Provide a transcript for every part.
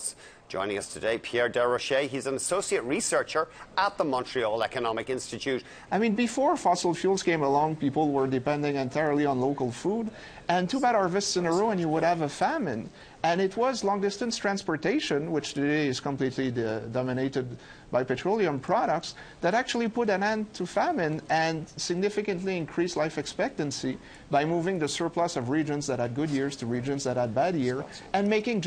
costs. Joining us today, Pierre Desrochers. He's an associate researcher at the Montreal Economic Institute. I mean, before fossil fuels came along, people were depending entirely on local food. And two bad harvests in a row and you would have a famine. And it was long-distance transportation, which today is completely dominated by petroleum products, that actually put an end to famine and significantly increased life expectancy by moving the surplus of regions that had good years to regions that had bad years, and making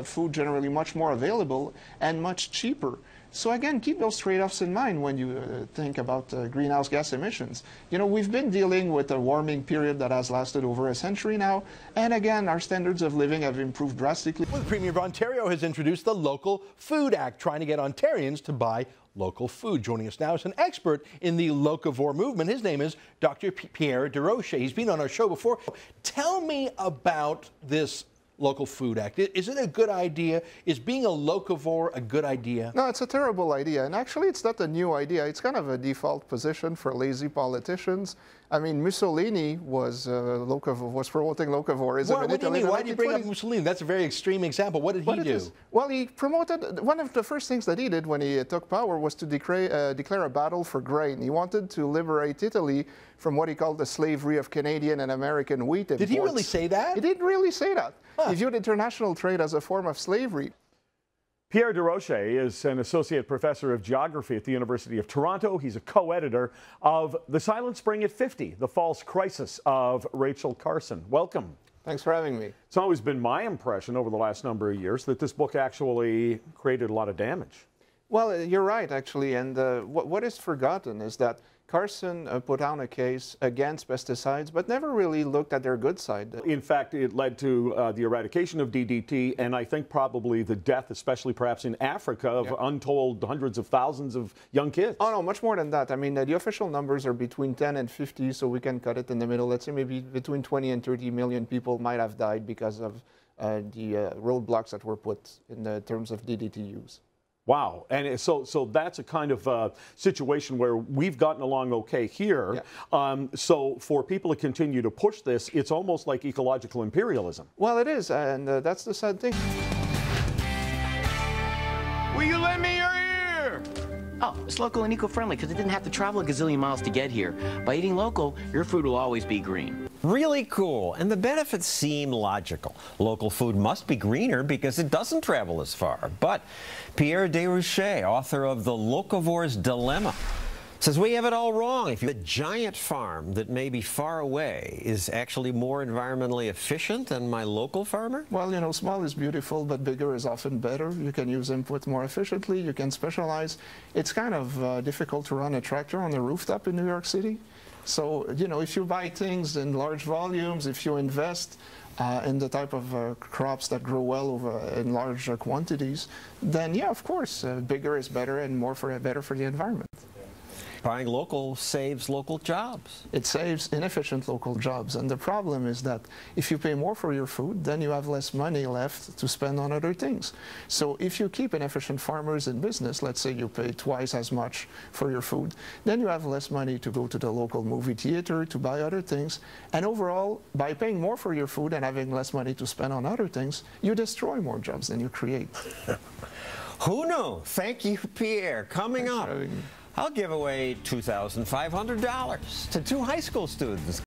food generally much more available and much cheaper. So again, keep those trade-offs in mind when you think about greenhouse gas emissions. You know, we've been dealing with a warming period that has lasted over a century now, and again, our standards of living have improved drastically. Well, the Premier of Ontario has introduced the Local Food Act, trying to get Ontarians to buy local food. Joining us now is an expert in the locavore movement. His name is Dr. Pierre Desrochers. He's been on our show before. Tell me about this Local Food Act. Is it a good idea? Is being a locavore a good idea? No, it's a terrible idea. And actually, it's not a new idea. It's kind of a default position for lazy politicians. I mean, Mussolini was promoting locavorism. What do you mean? Why do you bring up Mussolini? That's a very extreme example. What did he do? Well, he promoted, one of the first things that he did when he took power was to declare a battle for grain. He wanted to liberate Italy from what he called the slavery of Canadian and American wheat imports. Did he really say that? He did really say that. Huh. He viewed international trade as a form of slavery. Pierre Desrochers is an associate professor of geography at the University of Toronto. He's a co-editor of The Silent Spring at 50, The False Crisis of Rachel Carson. Welcome. Thanks for having me. It's always been my impression over the last number of years that this book actually created a lot of damage. Well, you're right, actually. And what is forgotten is that Carson put down a case against pesticides, but never really looked at their good side. In fact, it led to the eradication of DDT, and I think probably the death, especially perhaps in Africa, of untold hundreds of thousands of young kids. Oh, no, much more than that. I mean, the official numbers are between 10 and 50, so we can cut it in the middle. Let's say maybe between 20 and 30 million people might have died because of the roadblocks that were put in the terms of DDT use. Wow. And so that's a kind of situation where we've gotten along okay here. Yeah. So for people to continue to push this, it's almost like ecological imperialism. Well, it is, and that's the sad thing. Will you lend me your ear? Oh, it's local and eco-friendly because it didn't have to travel a gazillion miles to get here. By eating local, your food will always be green. Really cool, and the benefits seem logical. Local food must be greener because it doesn't travel as far. But Pierre Desrochers, author of The Locavore's Dilemma, says we have it all wrong. If the giant farm that may be far away is actually more environmentally efficient than my local farmer? Well, you know, small is beautiful, but bigger is often better. You can use input more efficiently. You can specialize. It's kind of difficult to run a tractor on the rooftop in New York City. So, you know, if you buy things in large volumes, if you invest in the type of crops that grow well in large quantities, then yeah, of course, bigger is better and better for the environment. Buying local saves local jobs. It saves inefficient local jobs. And the problem is that if you pay more for your food, then you have less money left to spend on other things. So if you keep inefficient farmers in business, let's say you pay twice as much for your food, then you have less money to go to the local movie theater, to buy other things. And overall, by paying more for your food and having less money to spend on other things, you destroy more jobs than you create. Who knew? Thank you, Pierre. Coming up, I'll give away $2,500 to 2 high school students.